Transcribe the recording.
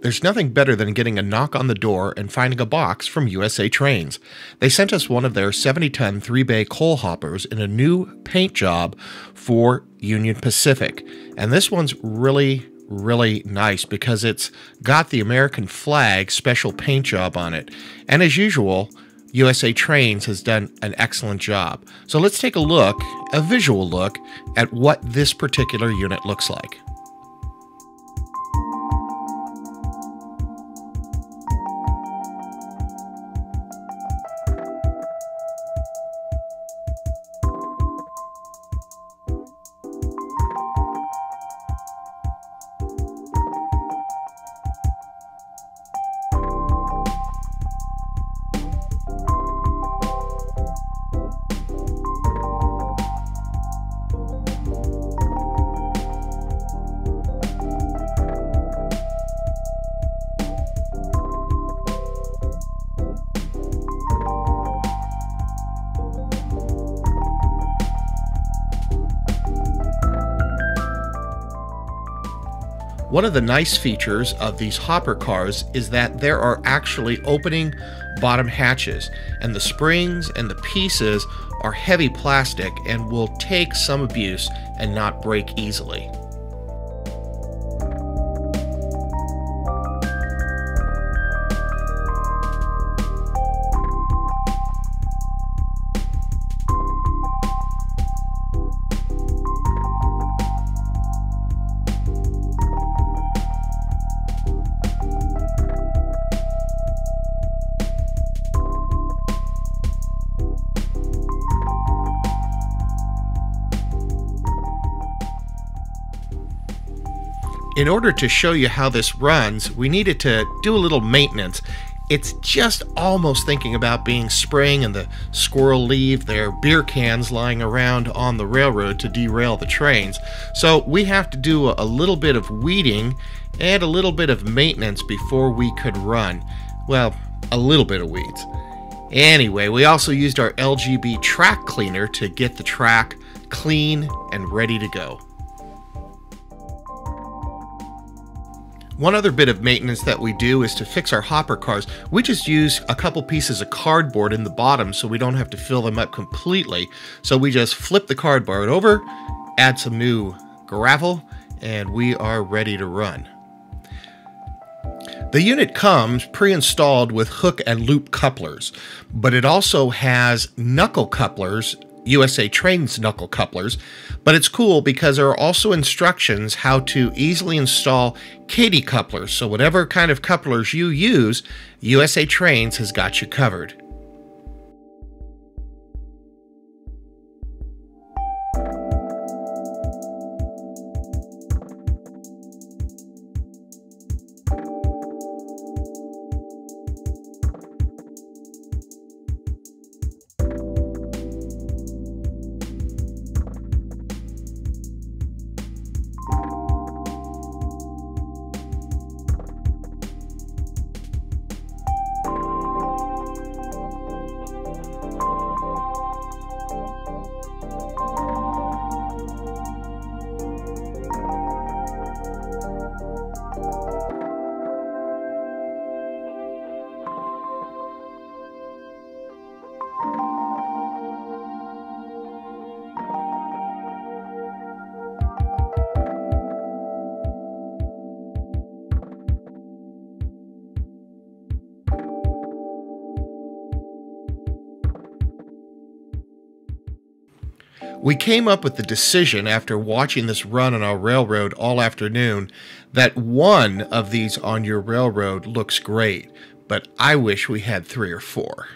There's nothing better than getting a knock on the door and finding a box from USA Trains. They sent us one of their 70-ton 3-bay coal hoppers in a new paint job for Union Pacific. And this one's really nice because it's got the American flag special paint job on it. And as usual, USA Trains has done an excellent job. So let's take a visual look, at what this particular unit looks like. One of the nice features of these hopper cars is that there are actually opening bottom hatches, and the springs and the pieces are heavy plastic and will take some abuse and not break easily. In order to show you how this runs, we needed to do a little maintenance. It's just almost thinking about being spring, and the squirrel leave their beer cans lying around on the railroad to derail the trains. So we have to do a little bit of weeding and a little bit of maintenance before we could run. Well, a little bit of weeds. Anyway, we also used our LGB track cleaner to get the track clean and ready to go. One other bit of maintenance that we do is to fix our hopper cars. We just use a couple pieces of cardboard in the bottom so we don't have to fill them up completely. So we just flip the cardboard over, add some new gravel, and we are ready to run. The unit comes pre-installed with hook and loop couplers, but it also has knuckle couplers, USA Trains knuckle couplers, but it's cool because there are also instructions how to easily install Kadee couplers, so whatever kind of couplers you use, USA Trains has got you covered. We came up with the decision after watching this run on our railroad all afternoon that one of these on your railroad looks great, but I wish we had 3 or 4.